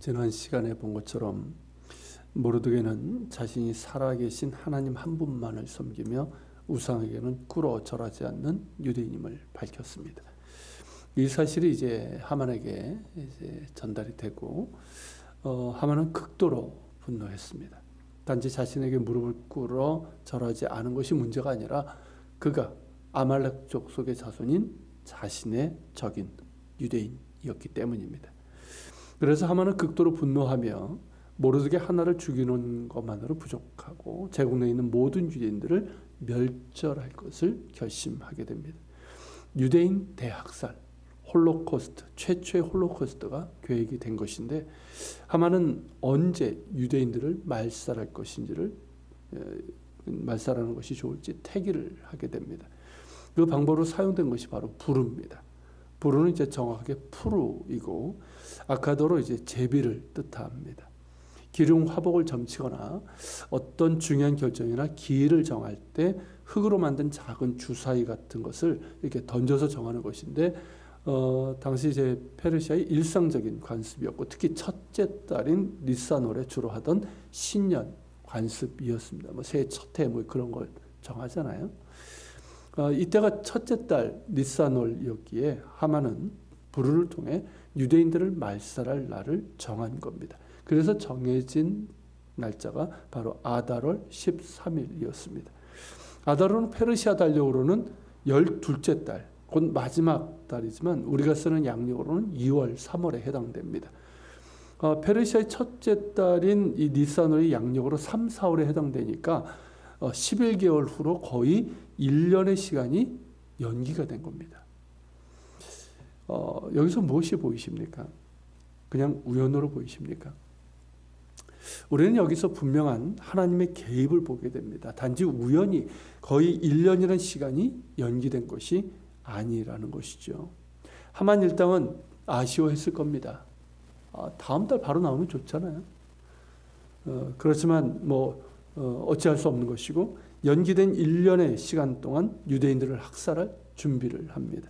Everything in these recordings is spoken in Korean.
지난 시간에 본 것처럼 모르드게는 자신이 살아계신 하나님 한 분만을 섬기며 우상에게는 꿇어 절하지 않는 유대인임을 밝혔습니다. 이 사실이 이제 하만에게 이제 전달이 되고 하만은 극도로 분노했습니다. 단지 자신에게 무릎을 꿇어 절하지 않은 것이 문제가 아니라 그가 아말렉 족속의 자손인 자신의 적인 유대인이었기 때문입니다. 그래서 하만은 극도로 분노하며 모르드게 하나를 죽이는 것만으로 부족하고 제국내에 있는 모든 유대인들을 멸절할 것을 결심하게 됩니다. 유대인 대학살, 홀로코스트, 최초의 홀로코스트가 계획이 된 것인데 하만은 언제 유대인들을 말살할 것인지를 말살하는 것이 좋을지 태기를 하게 됩니다. 그 방법으로 사용된 것이 바로 부르입니다. 부르는 이제 정확하게 푸르이고 아카도로 이제 제비를 뜻합니다. 기름 화복을 점치거나 어떤 중요한 결정이나 기일을 정할 때 흙으로 만든 작은 주사위 같은 것을 이렇게 던져서 정하는 것인데 당시 이제 페르시아의 일상적인 관습이었고 특히 첫째 달인 니산월에 주로 하던 신년 관습이었습니다. 뭐 새해 첫해 뭐 그런 걸 정하잖아요. 이때가 첫째 달 니산월이었기에 하만은 부르를 통해 유대인들을 말살할 날을 정한 겁니다. 그래서 정해진 날짜가 바로 아달월 13일이었습니다. 아달월은 페르시아 달력으로는 12째 달, 곧 마지막 달이지만 우리가 쓰는 양력으로는 2월, 3월에 해당됩니다. 페르시아의 첫째 달인 이 니산월이 양력으로 3, 4월에 해당되니까 11개월 후로 거의 1년의 시간이 연기가 된 겁니다. 여기서 무엇이 보이십니까? 그냥 우연으로 보이십니까? 우리는 여기서 분명한 하나님의 개입을 보게 됩니다. 단지 우연히 거의 1년이라는 시간이 연기된 것이 아니라는 것이죠. 하만 일당은 아쉬워했을 겁니다. 다음 달 바로 나오면 좋잖아요. 그렇지만 어찌할 수 없는 것이고 연기된 1년의 시간 동안 유대인들을 학살할 준비를 합니다.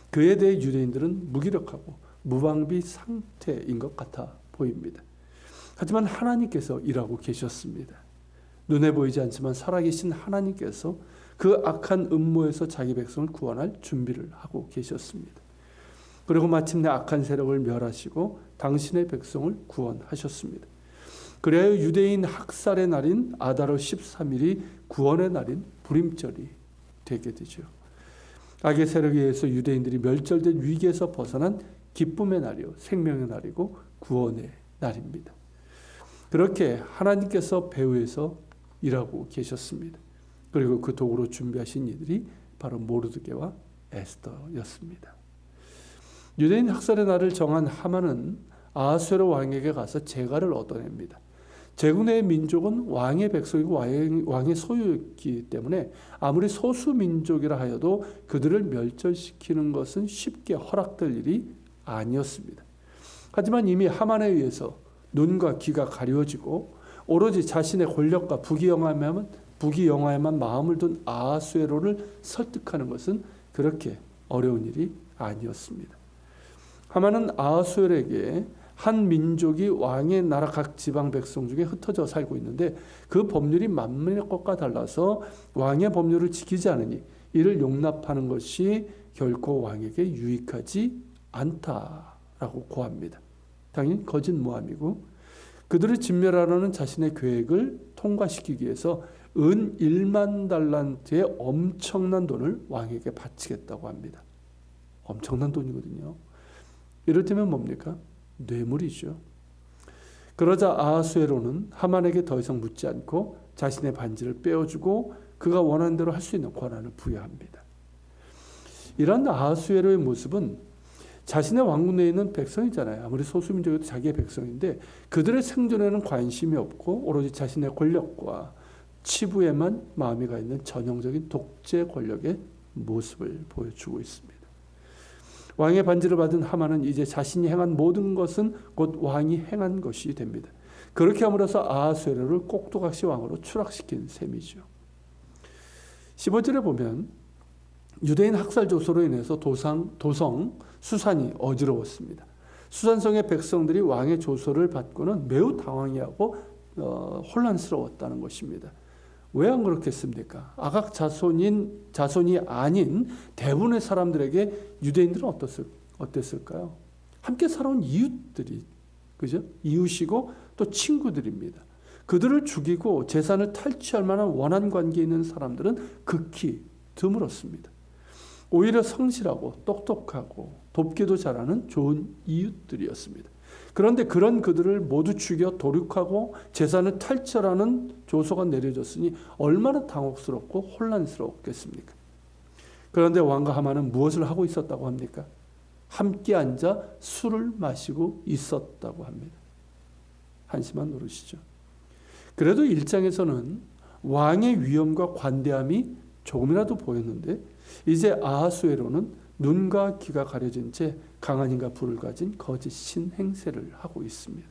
그에 대해 유대인들은 무기력하고 무방비 상태인 것 같아 보입니다. 하지만 하나님께서 일하고 계셨습니다. 눈에 보이지 않지만 살아계신 하나님께서 그 악한 음모에서 자기 백성을 구원할 준비를 하고 계셨습니다. 그리고 마침내 악한 세력을 멸하시고 당신의 백성을 구원하셨습니다. 그래야 유대인 학살의 날인 아달월 13일이 구원의 날인 불임절이 되게 되죠. 악의 세력에 의해서 유대인들이 멸절된 위기에서 벗어난 기쁨의 날이요 생명의 날이고 구원의 날입니다. 그렇게 하나님께서 배후에서 일하고 계셨습니다. 그리고 그 도구로 준비하신 이들이 바로 모르드게와 에스더였습니다. 유대인 학살의 날을 정한 하만은 아하수에로 왕에게 가서 재가를 얻어냅니다. 제국내의 민족은 왕의 백성이고 왕의 소유였기 때문에 아무리 소수민족이라 하여도 그들을 멸절시키는 것은 쉽게 허락될 일이 아니었습니다. 하지만 이미 하만에 의해서 눈과 귀가 가려지고 오로지 자신의 권력과 부귀영화에만 마음을 둔 아하수에로를 설득하는 것은 그렇게 어려운 일이 아니었습니다. 하만은 아하수에로에게 한 민족이 왕의 나라 각 지방 백성 중에 흩어져 살고 있는데 그 법률이 만민의 것과 달라서 왕의 법률을 지키지 않으니 이를 용납하는 것이 결코 왕에게 유익하지 않다라고 고합니다. 당연히 거짓모함이고 그들을 진멸하려는 자신의 계획을 통과시키기 위해서 은 1만 달란트의 엄청난 돈을 왕에게 바치겠다고 합니다. 엄청난 돈이거든요. 이를테면 뭡니까? 뇌물이죠. 그러자 아하수에로는 하만에게 더 이상 묻지 않고 자신의 반지를 빼어주고 그가 원하는 대로 할 수 있는 권한을 부여합니다. 이런 아하수에로의 모습은 자신의 왕국 내에 있는 백성이잖아요. 아무리 소수민족이도 자기의 백성인데 그들의 생존에는 관심이 없고 오로지 자신의 권력과 치부에만 마음이 가 있는 전형적인 독재 권력의 모습을 보여주고 있습니다. 왕의 반지를 받은 하만은 이제 자신이 행한 모든 것은 곧 왕이 행한 것이 됩니다. 그렇게 함으로써 아하수에로를 꼭두각시 왕으로 추락시킨 셈이죠. 15절에 보면 유대인 학살 조소로 인해서 도성 수산이 어지러웠습니다. 수산성의 백성들이 왕의 조서를 받고는 매우 당황해하고 혼란스러웠다는 것입니다. 왜 안 그렇겠습니까? 아각 자손이 아닌 대부분의 사람들에게 유대인들은 어땠을까요? 함께 살아온 이웃들이, 그죠? 이웃이고 또 친구들입니다. 그들을 죽이고 재산을 탈취할 만한 원한 관계에 있는 사람들은 극히 드물었습니다. 오히려 성실하고 똑똑하고 돕기도 잘하는 좋은 이웃들이었습니다. 그런데 그런 그들을 모두 죽여 도륙하고 재산을 탈취하라는 조서가 내려졌으니 얼마나 당혹스럽고 혼란스러웠겠습니까? 그런데 왕과 하만은 무엇을 하고 있었다고 합니까? 함께 앉아 술을 마시고 있었다고 합니다. 한심한 노릇이죠. 그래도 1장에서는 왕의 위엄과 관대함이 조금이라도 보였는데 이제 아하수에로는 눈과 귀가 가려진 채 강한 힘과 불을 가진 거짓 신 행세를 하고 있습니다.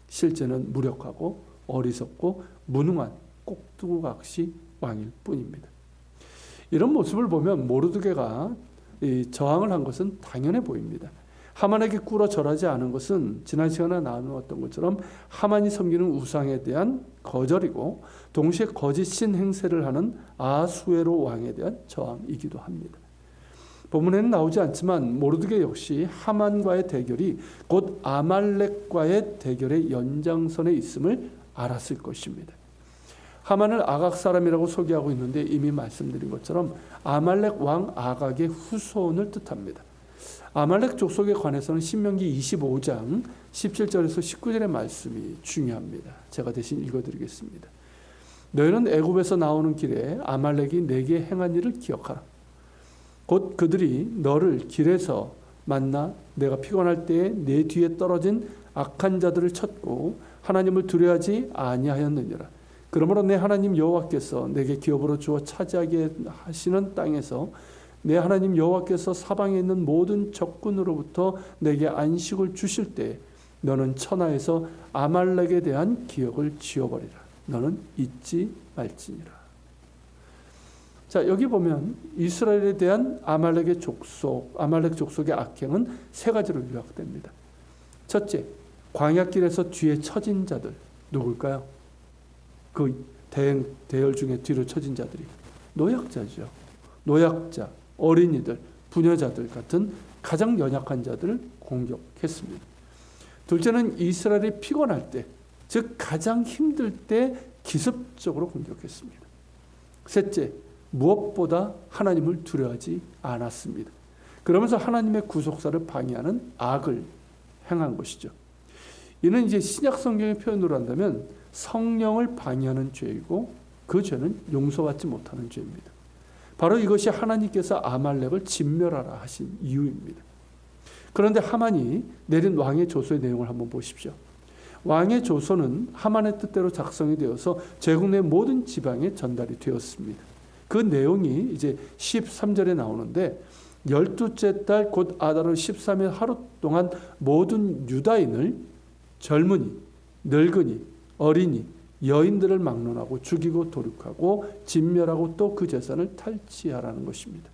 실제는 무력하고 어리석고 무능한 꼭두각시 왕일 뿐입니다. 이런 모습을 보면 모르드게가 저항을 한 것은 당연해 보입니다. 하만에게 꿇어 절하지 않은 것은 지난 시간에 나누었던 것처럼 하만이 섬기는 우상에 대한 거절이고 동시에 거짓 신 행세를 하는 아하수에로 왕에 대한 저항이기도 합니다. 본문에는 나오지 않지만 모르드게 역시 하만과의 대결이 곧 아말렉과의 대결의 연장선에 있음을 알았을 것입니다. 하만을 아각 사람이라고 소개하고 있는데 이미 말씀드린 것처럼 아말렉 왕 아각의 후손을 뜻합니다. 아말렉 족속에 관해서는 신명기 25장 17절에서 19절의 말씀이 중요합니다. 제가 대신 읽어드리겠습니다. 너희는 애굽에서 나오는 길에 아말렉이 내게 행한 일을 기억하라. 곧 그들이 너를 길에서 만나 내가 피곤할 때에 내 뒤에 떨어진 악한 자들을 쳤고 하나님을 두려워하지 아니하였느니라. 그러므로 내 하나님 여호와께서 내게 기업으로 주어 차지하게 하시는 땅에서 내 하나님 여호와께서 사방에 있는 모든 적군으로부터 내게 안식을 주실 때 너는 천하에서 아말렉에 대한 기억을 지워버리라. 너는 잊지 말지니라. 자, 여기 보면 이스라엘에 대한 아말렉 족속의 악행은 세 가지로 요약됩니다. 첫째, 광야길에서 뒤에 처진 자들. 누굴까요? 그 대열 중에 뒤로 처진 자들이 노약자죠. 노약자, 어린이들, 부녀자들 같은 가장 연약한 자들을 공격했습니다. 둘째는 이스라엘이 피곤할 때, 즉 가장 힘들 때 기습적으로 공격했습니다. 셋째, 무엇보다 하나님을 두려워하지 않았습니다. 그러면서 하나님의 구속사를 방해하는 악을 행한 것이죠. 이는 이제 신약 성경의 표현으로 한다면 성령을 방해하는 죄이고 그 죄는 용서받지 못하는 죄입니다. 바로 이것이 하나님께서 아말렉을 진멸하라 하신 이유입니다. 그런데 하만이 내린 왕의 조서의 내용을 한번 보십시오. 왕의 조서는 하만의 뜻대로 작성이 되어서 제국 내 모든 지방에 전달이 되었습니다. 그 내용이 이제 13절에 나오는데 12째 달 곧 아달월 13일 하루 동안 모든 유다인을 젊은이, 늙은이, 어린이, 여인들을 막론하고 죽이고 도륙하고 진멸하고 또 그 재산을 탈취하라는 것입니다.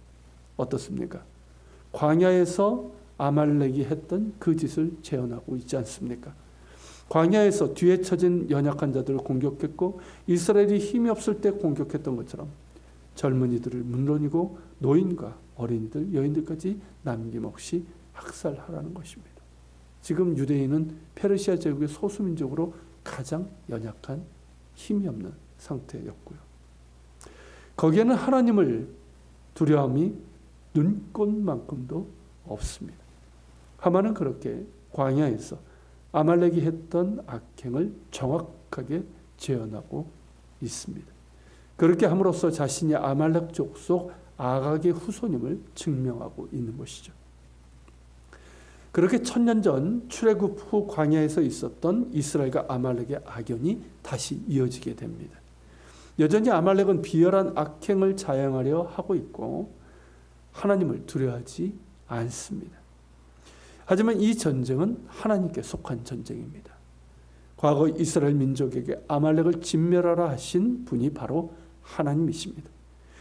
어떻습니까? 광야에서 아말렉이 했던 그 짓을 재현하고 있지 않습니까? 광야에서 뒤에 처진 연약한 자들을 공격했고 이스라엘이 힘이 없을 때 공격했던 것처럼 젊은이들을 물론이고 노인과 어린이들, 여인들까지 남김없이 학살하라는 것입니다. 지금 유대인은 페르시아 제국의 소수민족으로 가장 연약한 힘이 없는 상태였고요. 거기에는 하나님을 두려움이 눈꽃만큼도 없습니다. 하만은 그렇게 광야에서 아말렉이 했던 악행을 정확하게 재현하고 있습니다. 그렇게 함으로써 자신이 아말렉 족속 아각의 후손임을 증명하고 있는 것이죠. 그렇게 1000년 전 출애굽 후 광야에서 있었던 이스라엘과 아말렉의 악연이 다시 이어지게 됩니다. 여전히 아말렉은 비열한 악행을 자행하려 하고 있고 하나님을 두려워하지 않습니다. 하지만 이 전쟁은 하나님께 속한 전쟁입니다. 과거 이스라엘 민족에게 아말렉을 진멸하라 하신 분이 바로 하나님이십니다.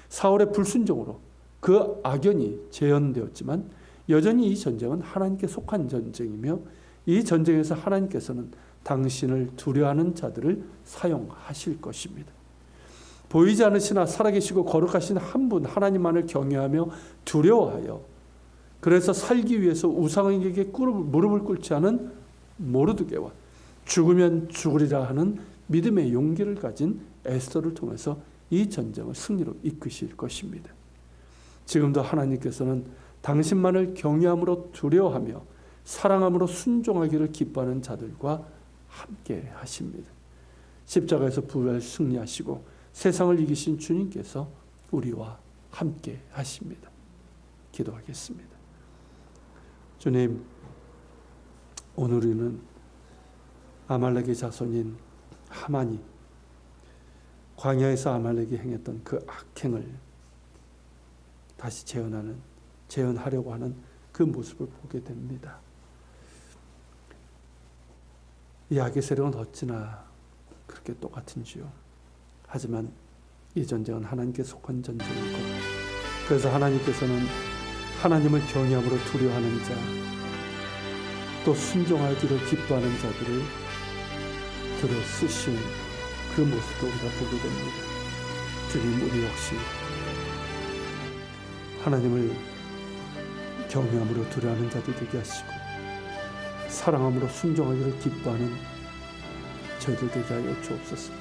사울의 불순종으로 그 악연이 재현되었지만 여전히 이 전쟁은 하나님께 속한 전쟁이며 이 전쟁에서 하나님께서는 당신을 두려워하는 자들을 사용하실 것입니다. 보이지 않으시나 살아계시고 거룩하신 한 분 하나님만을 경외하며 두려워하여 그래서 살기 위해서 우상에게 무릎을 꿇지 않은 모르드게와 죽으면 죽으리라 하는 믿음의 용기를 가진 에스더를 통해서 이 전쟁을 승리로 이끄실 것입니다. 지금도 하나님께서는 당신만을 경외함으로 두려워하며 사랑함으로 순종하기를 기뻐하는 자들과 함께 하십니다. 십자가에서 부활 승리하시고 세상을 이기신 주님께서 우리와 함께 하십니다. 기도하겠습니다. 주님, 오늘 우리는 아말렉의 자손인 하만이 광야에서 아말렉이 행했던 그 악행을 다시 재현하려고 하는 그 모습을 보게 됩니다. 이 악의 세력은 어찌나 그렇게 똑같은지요. 하지만 이 전쟁은 하나님께 속한 전쟁이고 그래서 하나님께서는 하나님을 경외함으로 두려워하는 자, 또 순종하기를 기뻐하는 자들을 들어 쓰시는 그 모습도 우리가 보게 됩니다. 주님, 우리 역시 하나님을 경외함으로 두려워하는 자들 되게 하시고 사랑함으로 순종하기를 기뻐하는 저희들 되게 하여 주옵소서.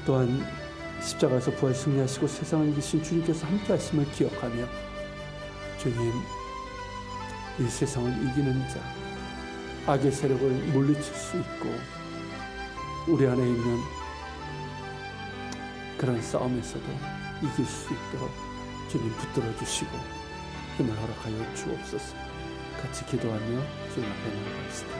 또한 십자가에서 부활 승리하시고 세상을 이기신 주님께서 함께 하심을 기억하며 주님, 이 세상을 이기는 자, 악의 세력을 물리칠 수 있고 우리 안에 있는 그런 싸움에서도 이길 수 있도록 주님 붙들어 주시고 힘을 허락하여 주옵소서. 같이 기도하며 주님 앞에 나아가겠습니다.